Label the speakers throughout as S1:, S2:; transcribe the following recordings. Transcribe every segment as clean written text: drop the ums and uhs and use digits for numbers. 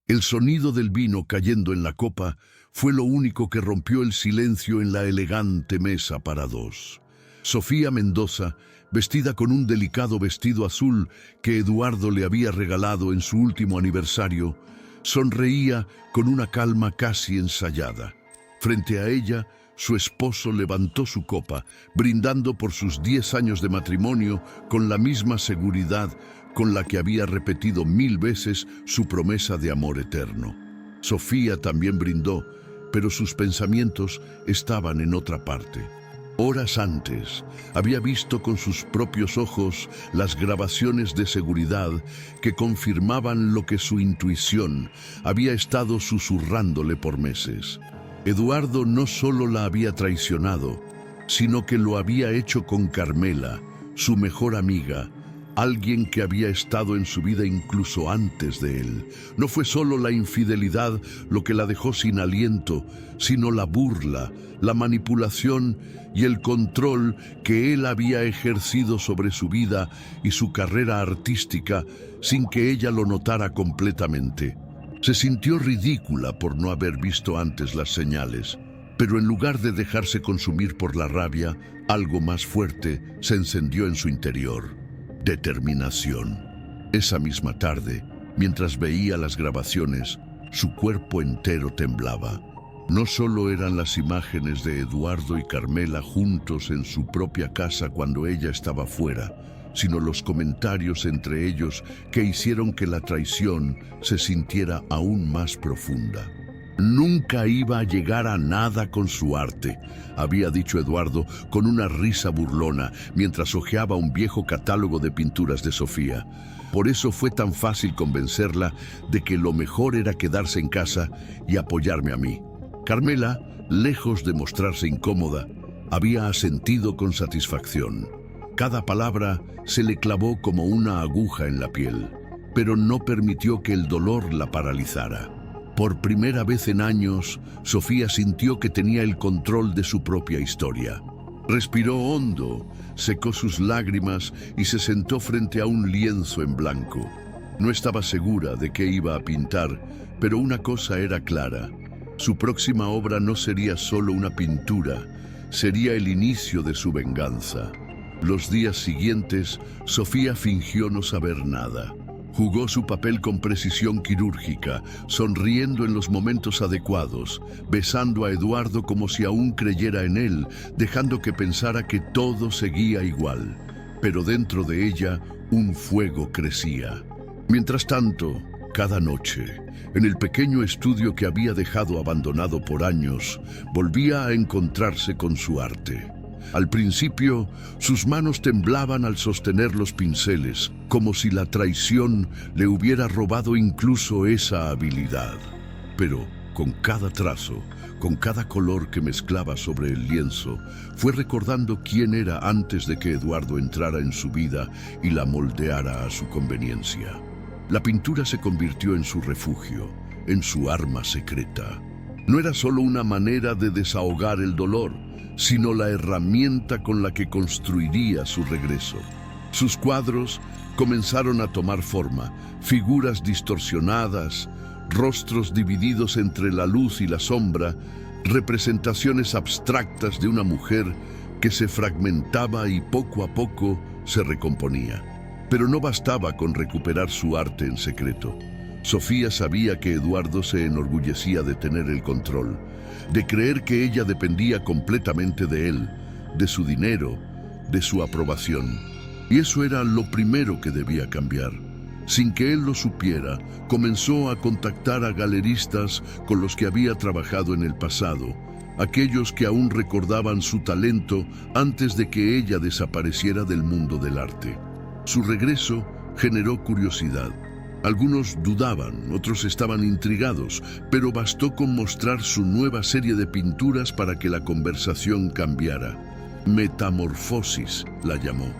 S1: El sonido del vino cayendo en la copa fue lo único que rompió el silencio en la elegante mesa para dos. Sofía Mendoza, vestida con un delicado vestido azul que Eduardo le había regalado en su último aniversario, sonreía con una calma casi ensayada. Frente a ella, su esposo levantó su copa, brindando por sus 10 años de matrimonio con la misma seguridad con la que había repetido 1000 veces su promesa de amor eterno. Sofía también brindó, pero sus pensamientos estaban en otra parte. Horas antes, había visto con sus propios ojos las grabaciones de seguridad que confirmaban lo que su intuición había estado susurrándole por meses. Eduardo no solo la había traicionado, sino que lo había hecho con Carmela, su mejor amiga, alguien que había estado en su vida incluso antes de él. No fue solo la infidelidad lo que la dejó sin aliento, sino la burla, la manipulación y el control que él había ejercido sobre su vida y su carrera artística sin que ella lo notara completamente. Se sintió ridícula por no haber visto antes las señales, pero en lugar de dejarse consumir por la rabia, algo más fuerte se encendió en su interior. Determinación. Esa misma tarde, mientras veía las grabaciones, su cuerpo entero temblaba. No solo eran las imágenes de Eduardo y Carmela juntos en su propia casa cuando ella estaba fuera, sino los comentarios entre ellos que hicieron que la traición se sintiera aún más profunda. Nunca iba a llegar a nada con su arte, había dicho Eduardo con una risa burlona mientras hojeaba un viejo catálogo de pinturas de Sofía. Por eso fue tan fácil convencerla de que lo mejor era quedarse en casa y apoyarme a mí. Carmela, lejos de mostrarse incómoda, había asentido con satisfacción. Cada palabra se le clavó como una aguja en la piel, pero no permitió que el dolor la paralizara. Por primera vez en años, Sofía sintió que tenía el control de su propia historia. Respiró hondo, secó sus lágrimas y se sentó frente a un lienzo en blanco. No estaba segura de qué iba a pintar, pero una cosa era clara. Su próxima obra no sería solo una pintura, sería el inicio de su venganza. Los días siguientes, Sofía fingió no saber nada. Jugó su papel con precisión quirúrgica, sonriendo en los momentos adecuados, besando a Eduardo como si aún creyera en él, dejando que pensara que todo seguía igual. Pero dentro de ella, un fuego crecía. Mientras tanto, cada noche, en el pequeño estudio que había dejado abandonado por años, volvía a encontrarse con su arte. Al principio, sus manos temblaban al sostener los pinceles, como si la traición le hubiera robado incluso esa habilidad. Pero con cada trazo, con cada color que mezclaba sobre el lienzo, fue recordando quién era antes de que Eduardo entrara en su vida y la moldeara a su conveniencia. La pintura se convirtió en su refugio, en su arma secreta. No era solo una manera de desahogar el dolor, sino la herramienta con la que construiría su regreso. Sus cuadros comenzaron a tomar forma, figuras distorsionadas, rostros divididos entre la luz y la sombra, representaciones abstractas de una mujer que se fragmentaba y poco a poco se recomponía. Pero no bastaba con recuperar su arte en secreto. Sofía sabía que Eduardo se enorgullecía de tener el control, de creer que ella dependía completamente de él, de su dinero, de su aprobación. Y eso era lo primero que debía cambiar. Sin que él lo supiera, comenzó a contactar a galeristas con los que había trabajado en el pasado, aquellos que aún recordaban su talento antes de que ella desapareciera del mundo del arte. Su regreso generó curiosidad. Algunos dudaban, otros estaban intrigados, pero bastó con mostrar su nueva serie de pinturas para que la conversación cambiara. Metamorfosis la llamó.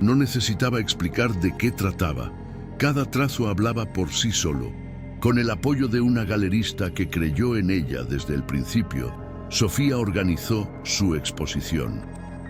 S1: No necesitaba explicar de qué trataba. Cada trazo hablaba por sí solo. Con el apoyo de una galerista que creyó en ella desde el principio, Sofía organizó su exposición.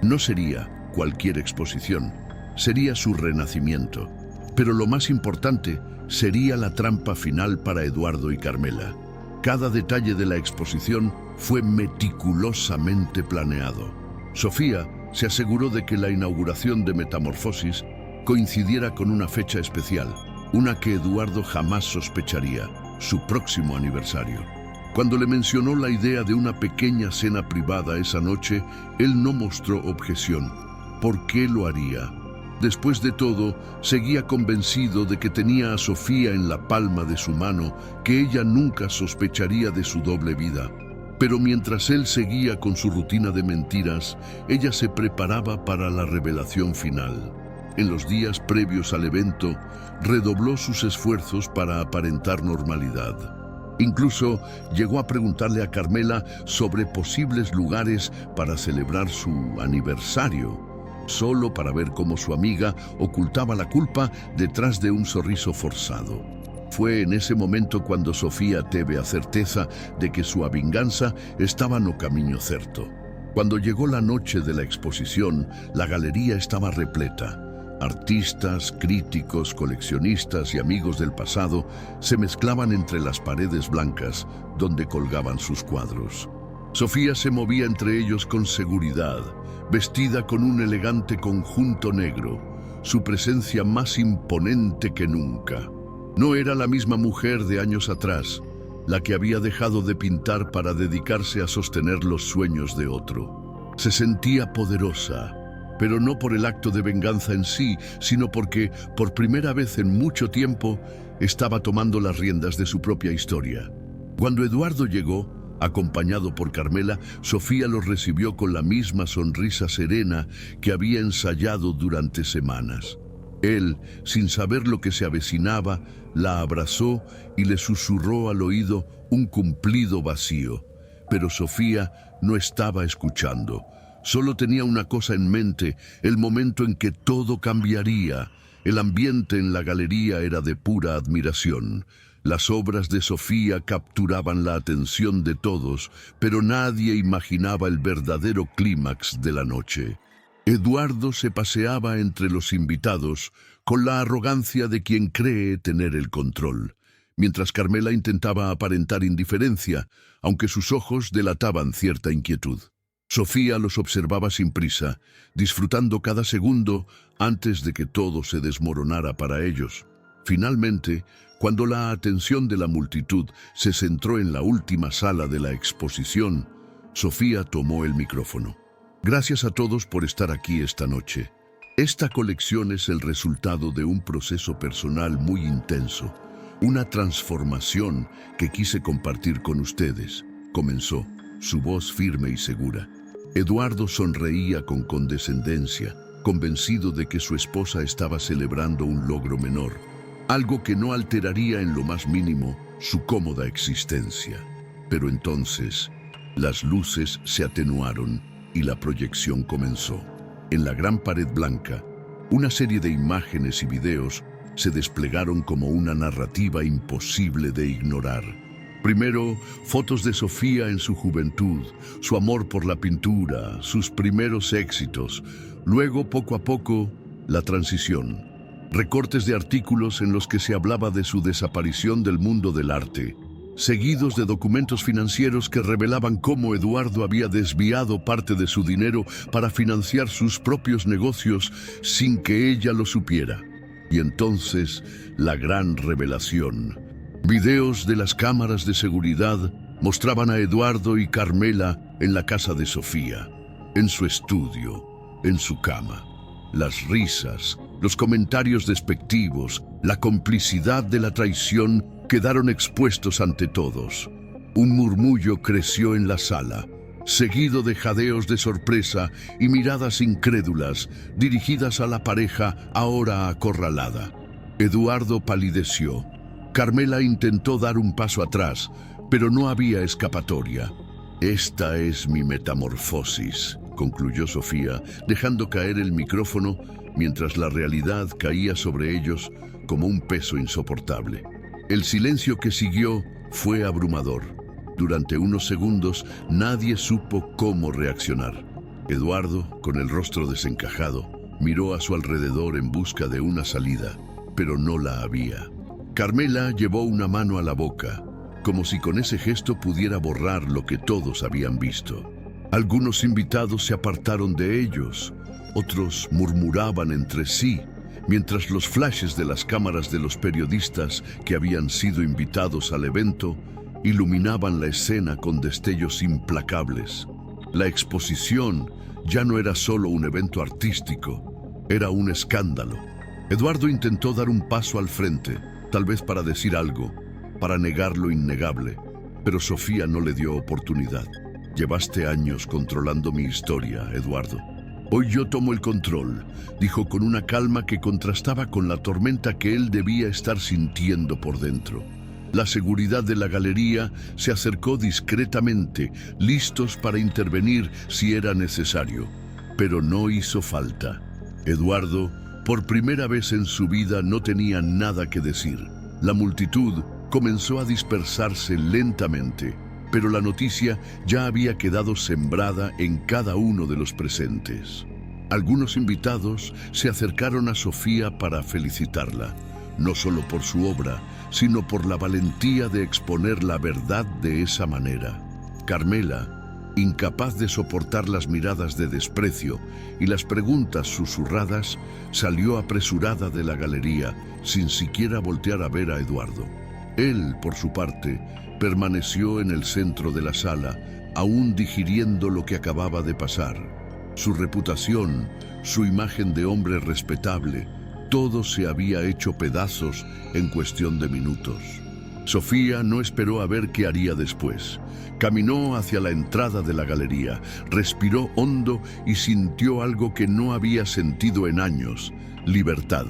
S1: No sería cualquier exposición, sería su renacimiento. Pero lo más importante sería la trampa final para Eduardo y Carmela. Cada detalle de la exposición fue meticulosamente planeado. Sofía se aseguró de que la inauguración de Metamorfosis coincidiera con una fecha especial, una que Eduardo jamás sospecharía, su próximo aniversario. Cuando le mencionó la idea de una pequeña cena privada esa noche, él no mostró objeción. ¿Por qué lo haría? Después de todo, seguía convencido de que tenía a Sofía en la palma de su mano, que ella nunca sospecharía de su doble vida. Pero mientras él seguía con su rutina de mentiras, ella se preparaba para la revelación final. En los días previos al evento, redobló sus esfuerzos para aparentar normalidad. Incluso llegó a preguntarle a Carmela sobre posibles lugares para celebrar su aniversario, solo para ver cómo su amiga ocultaba la culpa detrás de un sonriso forzado. Fue en ese momento cuando Sofía teve a certeza de que su venganza estaba no camino certo. Cuando llegó la noche de la exposición, la galería estaba repleta. Artistas, críticos, coleccionistas y amigos del pasado se mezclaban entre las paredes blancas donde colgaban sus cuadros. Sofía se movía entre ellos con seguridad, vestida con un elegante conjunto negro, su presencia más imponente que nunca. No era la misma mujer de años atrás, la que había dejado de pintar para dedicarse a sostener los sueños de otro. Se sentía poderosa, pero no por el acto de venganza en sí, sino porque, por primera vez en mucho tiempo, estaba tomando las riendas de su propia historia. Cuando Eduardo llegó, acompañado por Carmela, Sofía los recibió con la misma sonrisa serena que había ensayado durante semanas. Él, sin saber lo que se avecinaba, la abrazó y le susurró al oído un cumplido vacío. Pero Sofía no estaba escuchando. Solo tenía una cosa en mente, el momento en que todo cambiaría. El ambiente en la galería era de pura admiración. Las obras de Sofía capturaban la atención de todos, pero nadie imaginaba el verdadero clímax de la noche. Eduardo se paseaba entre los invitados con la arrogancia de quien cree tener el control, mientras Carmela intentaba aparentar indiferencia, aunque sus ojos delataban cierta inquietud. Sofía los observaba sin prisa, disfrutando cada segundo antes de que todo se desmoronara para ellos. Finalmente, cuando la atención de la multitud se centró en la última sala de la exposición, Sofía tomó el micrófono. Gracias a todos por estar aquí esta noche. Esta colección es el resultado de un proceso personal muy intenso, una transformación que quise compartir con ustedes, comenzó, su voz firme y segura. Eduardo sonreía con condescendencia, convencido de que su esposa estaba celebrando un logro menor, algo que no alteraría en lo más mínimo su cómoda existencia. Pero entonces, las luces se atenuaron y la proyección comenzó. En la gran pared blanca, una serie de imágenes y videos se desplegaron como una narrativa imposible de ignorar. Primero, fotos de Sofía en su juventud, su amor por la pintura, sus primeros éxitos. Luego, poco a poco, la transición. Recortes de artículos en los que se hablaba de su desaparición del mundo del arte, seguidos de documentos financieros que revelaban cómo Eduardo había desviado parte de su dinero para financiar sus propios negocios sin que ella lo supiera. Y entonces, la gran revelación. Videos de las cámaras de seguridad mostraban a Eduardo y Carmela en la casa de Sofía, en su estudio, en su cama. Las risas, los comentarios despectivos, la complicidad de la traición quedaron expuestos ante todos. Un murmullo creció en la sala, seguido de jadeos de sorpresa y miradas incrédulas dirigidas a la pareja ahora acorralada. Eduardo palideció. Carmela intentó dar un paso atrás, pero no había escapatoria. «Esta es mi metamorfosis», concluyó Sofía, dejando caer el micrófono mientras la realidad caía sobre ellos como un peso insoportable. El silencio que siguió fue abrumador. Durante unos segundos nadie supo cómo reaccionar. Eduardo, con el rostro desencajado, miró a su alrededor en busca de una salida. pero no la había. Carmela llevó una mano a la boca, como si con ese gesto pudiera borrar lo que todos habían visto. Algunos invitados se apartaron de ellos, otros murmuraban entre sí, mientras los flashes de las cámaras de los periodistas que habían sido invitados al evento iluminaban la escena con destellos implacables. La exposición ya no era solo un evento artístico, era un escándalo. Eduardo intentó dar un paso al frente, tal vez para decir algo, para negar lo innegable, pero Sofía no le dio oportunidad. Llevaste años controlando mi historia, Eduardo. Hoy yo tomo el control, dijo con una calma que contrastaba con la tormenta que él debía estar sintiendo por dentro. La seguridad de la galería se acercó discretamente, listos para intervenir si era necesario, pero no hizo falta. Eduardo, por primera vez en su vida, no tenía nada que decir. La multitud comenzó a dispersarse lentamente, pero la noticia ya había quedado sembrada en cada uno de los presentes. Algunos invitados se acercaron a Sofía para felicitarla, no solo por su obra, sino por la valentía de exponer la verdad de esa manera. Carmela, incapaz de soportar las miradas de desprecio y las preguntas susurradas, salió apresurada de la galería sin siquiera voltear a ver a Eduardo. Él, por su parte, permaneció en el centro de la sala, aún digiriendo lo que acababa de pasar. Su reputación, su imagen de hombre respetable, todo se había hecho pedazos en cuestión de minutos. Sofía no esperó a ver qué haría después. Caminó hacia la entrada de la galería, respiró hondo y sintió algo que no había sentido en años: libertad.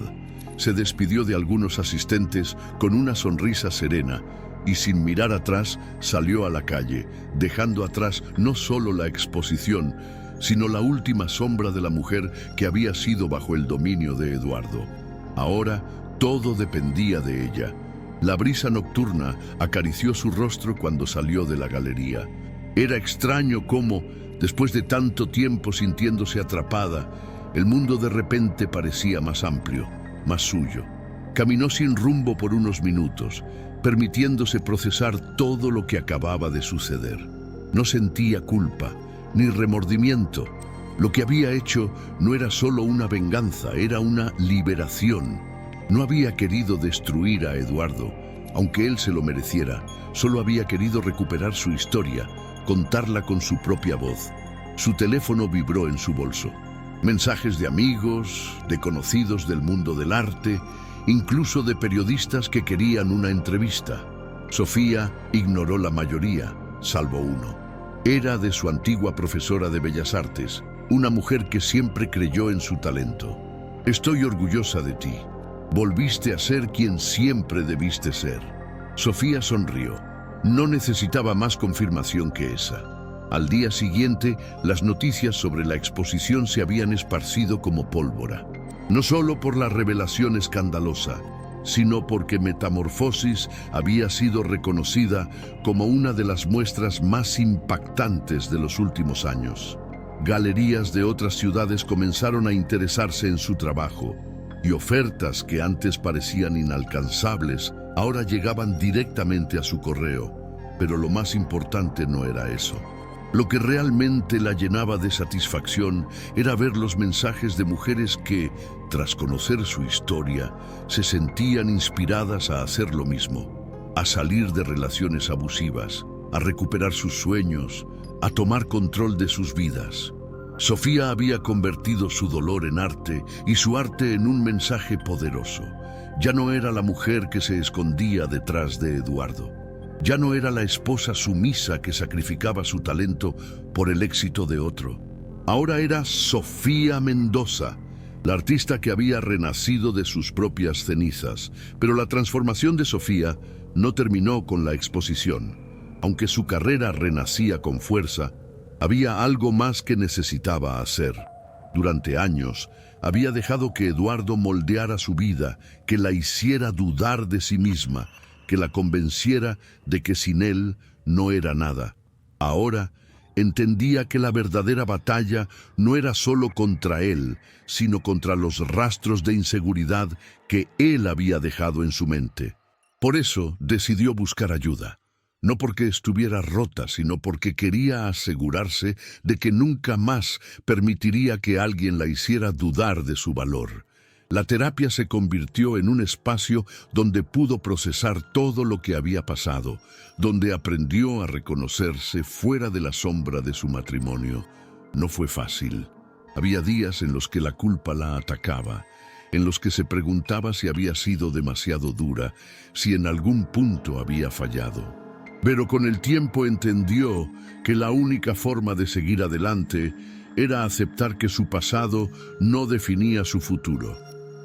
S1: Se despidió de algunos asistentes con una sonrisa serena y sin mirar atrás salió a la calle, dejando atrás no solo la exposición, sino la última sombra de la mujer que había sido bajo el dominio de Eduardo. Ahora todo dependía de ella. La brisa nocturna acarició su rostro cuando salió de la galería. Era extraño cómo, después de tanto tiempo sintiéndose atrapada, el mundo de repente parecía más amplio, más suyo. Caminó sin rumbo por unos minutos, permitiéndose procesar todo lo que acababa de suceder. No sentía culpa, ni remordimiento. Lo que había hecho no era solo una venganza, era una liberación. No había querido destruir a Eduardo, aunque él se lo mereciera. Solo había querido recuperar su historia, contarla con su propia voz. Su teléfono vibró en su bolso. Mensajes de amigos, de conocidos del mundo del arte, incluso de periodistas que querían una entrevista. Sofía ignoró la mayoría, salvo uno. Era de su antigua profesora de Bellas Artes, una mujer que siempre creyó en su talento. Estoy orgullosa de ti. Volviste a ser quien siempre debiste ser. Sofía sonrió. No necesitaba más confirmación que esa. Al día siguiente, las noticias sobre la exposición se habían esparcido como pólvora. No solo por la revelación escandalosa, sino porque Metamorfosis había sido reconocida como una de las muestras más impactantes de los últimos años. Galerías de otras ciudades comenzaron a interesarse en su trabajo, y ofertas que antes parecían inalcanzables ahora llegaban directamente a su correo. Pero lo más importante no era eso. Lo que realmente la llenaba de satisfacción era ver los mensajes de mujeres que, tras conocer su historia, se sentían inspiradas a hacer lo mismo, a salir de relaciones abusivas, a recuperar sus sueños, a tomar control de sus vidas. Sofía había convertido su dolor en arte y su arte en un mensaje poderoso. Ya no era la mujer que se escondía detrás de Eduardo. Ya no era la esposa sumisa que sacrificaba su talento por el éxito de otro. Ahora era Sofía Mendoza, la artista que había renacido de sus propias cenizas. Pero la transformación de Sofía no terminó con la exposición. Aunque su carrera renacía con fuerza, había algo más que necesitaba hacer. Durante años, había dejado que Eduardo moldeara su vida, que la hiciera dudar de sí misma, que la convenciera de que sin él no era nada. Ahora, entendía que la verdadera batalla no era solo contra él, sino contra los rastros de inseguridad que él había dejado en su mente. Por eso decidió buscar ayuda, no porque estuviera rota, sino porque quería asegurarse de que nunca más permitiría que alguien la hiciera dudar de su valor. La terapia se convirtió en un espacio donde pudo procesar todo lo que había pasado, donde aprendió a reconocerse fuera de la sombra de su matrimonio. No fue fácil. Había días en los que la culpa la atacaba, en los que se preguntaba si había sido demasiado dura, si en algún punto había fallado. Pero con el tiempo entendió que la única forma de seguir adelante era aceptar que su pasado no definía su futuro.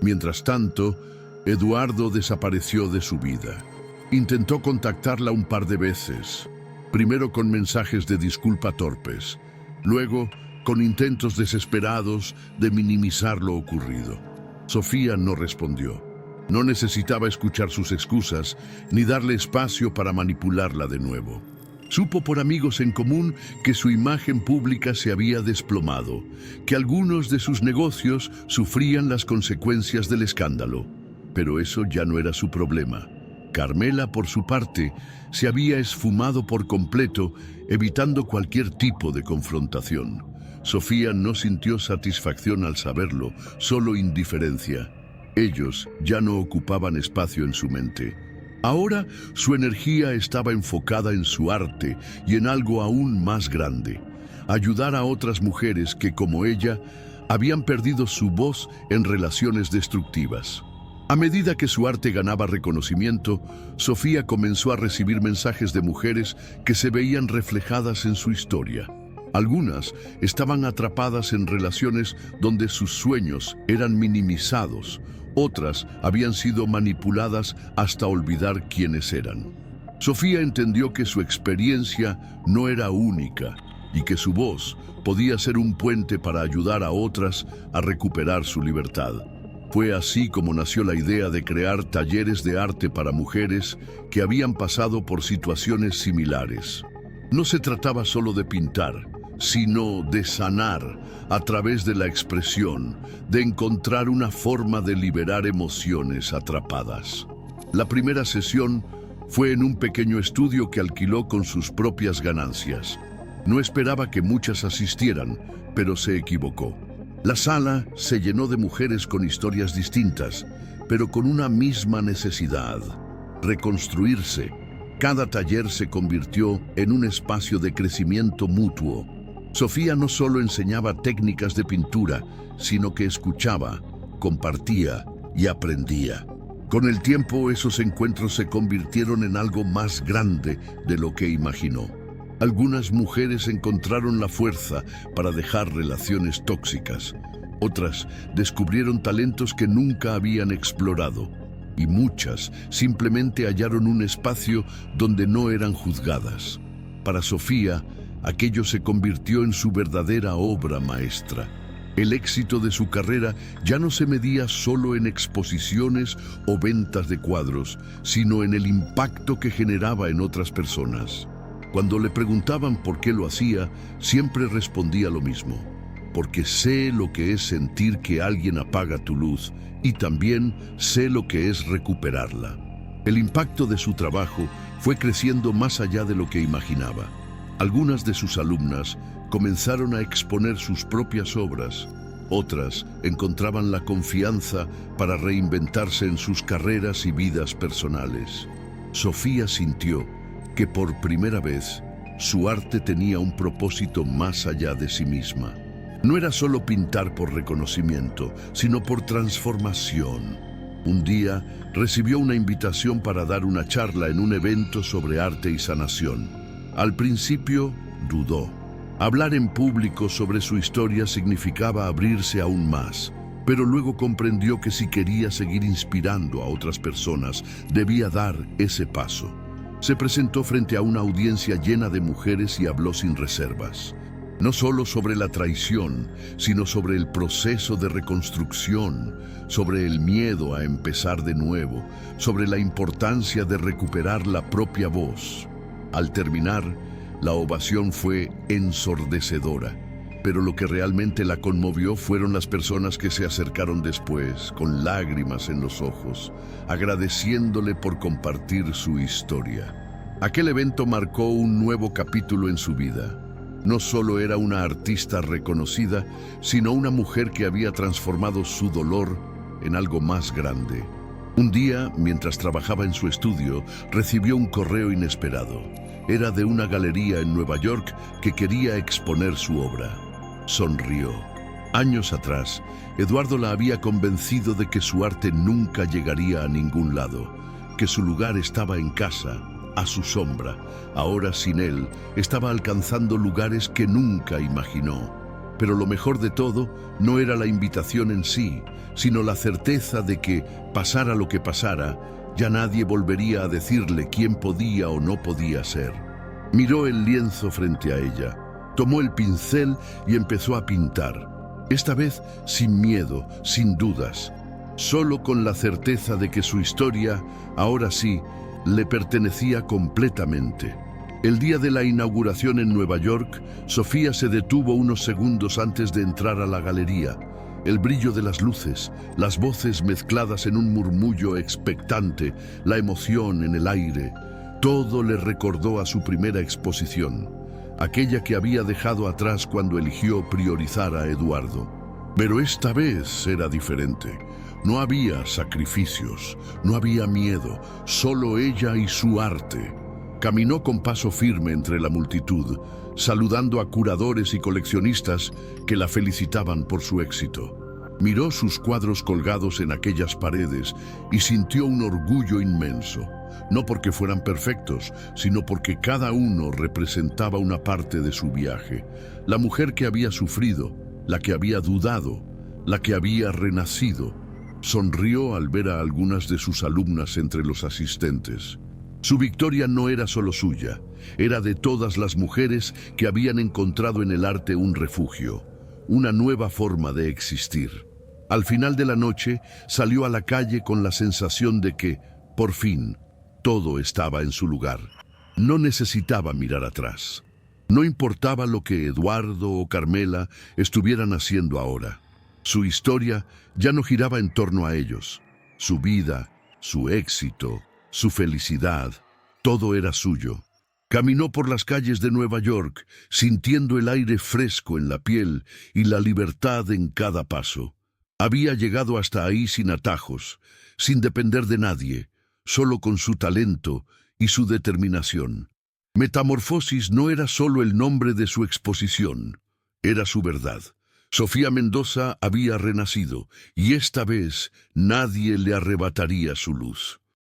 S1: Mientras tanto, Eduardo desapareció de su vida. Intentó contactarla un par de veces, primero con mensajes de disculpa torpes, luego con intentos desesperados de minimizar lo ocurrido. Sofía no respondió. No necesitaba escuchar sus excusas ni darle espacio para manipularla de nuevo. Supo por amigos en común que su imagen pública se había desplomado, que algunos de sus negocios sufrían las consecuencias del escándalo. Pero eso ya no era su problema. Carmela, por su parte, se había esfumado por completo, evitando cualquier tipo de confrontación. Sofía no sintió satisfacción al saberlo, solo indiferencia. Ellos ya no ocupaban espacio en su mente. Ahora su energía estaba enfocada en su arte y en algo aún más grande: ayudar a otras mujeres que, como ella, habían perdido su voz en relaciones destructivas. A medida que su arte ganaba reconocimiento, Sofía comenzó a recibir mensajes de mujeres que se veían reflejadas en su historia. Algunas estaban atrapadas en relaciones donde sus sueños eran minimizados. Otras habían sido manipuladas hasta olvidar quiénes eran. Sofía entendió que su experiencia no era única y que su voz podía ser un puente para ayudar a otras a recuperar su libertad. Fue así como nació la idea de crear talleres de arte para mujeres que habían pasado por situaciones similares. No se trataba solo de pintar, sino de sanar a través de la expresión, de encontrar una forma de liberar emociones atrapadas. La primera sesión fue en un pequeño estudio que alquiló con sus propias ganancias. No esperaba que muchas asistieran, pero se equivocó. La sala se llenó de mujeres con historias distintas, pero con una misma necesidad: reconstruirse. Cada taller se convirtió en un espacio de crecimiento mutuo. Sofía no solo enseñaba técnicas de pintura, sino que escuchaba, compartía y aprendía. Con el tiempo, esos encuentros se convirtieron en algo más grande de lo que imaginó. Algunas mujeres encontraron la fuerza para dejar relaciones tóxicas. Otras descubrieron talentos que nunca habían explorado. Y muchas simplemente hallaron un espacio donde no eran juzgadas. Para Sofía, aquello se convirtió en su verdadera obra maestra. El éxito de su carrera ya no se medía solo en exposiciones o ventas de cuadros, sino en el impacto que generaba en otras personas. Cuando le preguntaban por qué lo hacía, siempre respondía lo mismo: porque sé lo que es sentir que alguien apaga tu luz, y también sé lo que es recuperarla. El impacto de su trabajo fue creciendo más allá de lo que imaginaba. Algunas de sus alumnas comenzaron a exponer sus propias obras. Otras encontraban la confianza para reinventarse en sus carreras y vidas personales. Sofía sintió que por primera vez su arte tenía un propósito más allá de sí misma. No era solo pintar por reconocimiento, sino por transformación. Un día recibió una invitación para dar una charla en un evento sobre arte y sanación. Al principio dudó. Hablar en público sobre su historia significaba abrirse aún más, pero luego comprendió que si quería seguir inspirando a otras personas, debía dar ese paso. Se presentó frente a una audiencia llena de mujeres y habló sin reservas. No solo sobre la traición, sino sobre el proceso de reconstrucción, sobre el miedo a empezar de nuevo, sobre la importancia de recuperar la propia voz. Al terminar, La ovación fue ensordecedora, pero lo que realmente la conmovió fueron las personas que se acercaron después, con lágrimas en los ojos, agradeciéndole por compartir su historia. Aquel evento marcó un nuevo capítulo en su vida. No solo era una artista reconocida, sino una mujer que había transformado su dolor en algo más grande. Un día, mientras trabajaba en su estudio, recibió un correo inesperado. Era de una galería en Nueva York que quería exponer su obra. Sonrió. Años atrás, Eduardo la había convencido de que su arte nunca llegaría a ningún lado, que su lugar estaba en casa, a su sombra. Ahora, sin él, estaba alcanzando lugares que nunca imaginó. Pero lo mejor de todo no era la invitación en sí, sino la certeza de que, pasara lo que pasara, ya nadie volvería a decirle quién podía o no podía ser. Miró el lienzo frente a ella, tomó el pincel y empezó a pintar. Esta vez sin miedo, sin dudas, solo con la certeza de que su historia, ahora sí, le pertenecía completamente. El día de la inauguración en Nueva York, Sofía se detuvo unos segundos antes de entrar a la galería. El brillo de las luces, las voces mezcladas en un murmullo expectante, la emoción en el aire, todo le recordó a su primera exposición, aquella que había dejado atrás cuando eligió priorizar a Eduardo. Pero esta vez era diferente. No había sacrificios, no había miedo, solo ella y su arte. Caminó con paso firme entre la multitud, saludando a curadores y coleccionistas que la felicitaban por su éxito. Miró sus cuadros colgados en aquellas paredes y sintió un orgullo inmenso, no porque fueran perfectos, sino porque cada uno representaba una parte de su viaje. La mujer que había sufrido, la que había dudado, la que había renacido. Sonrió al ver a algunas de sus alumnas entre los asistentes. Su victoria no era solo suya, era de todas las mujeres que habían encontrado en el arte un refugio, una nueva forma de existir. Al final de la noche, salió a la calle con la sensación de que, por fin, todo estaba en su lugar. No necesitaba mirar atrás. No importaba lo que Eduardo o Carmela estuvieran haciendo ahora. Su historia ya no giraba en torno a ellos. Su vida, su éxito, su felicidad, todo era suyo. Caminó por las calles de Nueva York, sintiendo el aire fresco en la piel y la libertad en cada paso. Había llegado hasta ahí sin atajos, sin depender de nadie, solo con su talento y su determinación. Metamorfosis no era solo el nombre de su exposición, era su verdad. Sofía Mendoza había renacido, y esta vez nadie le arrebataría su luz.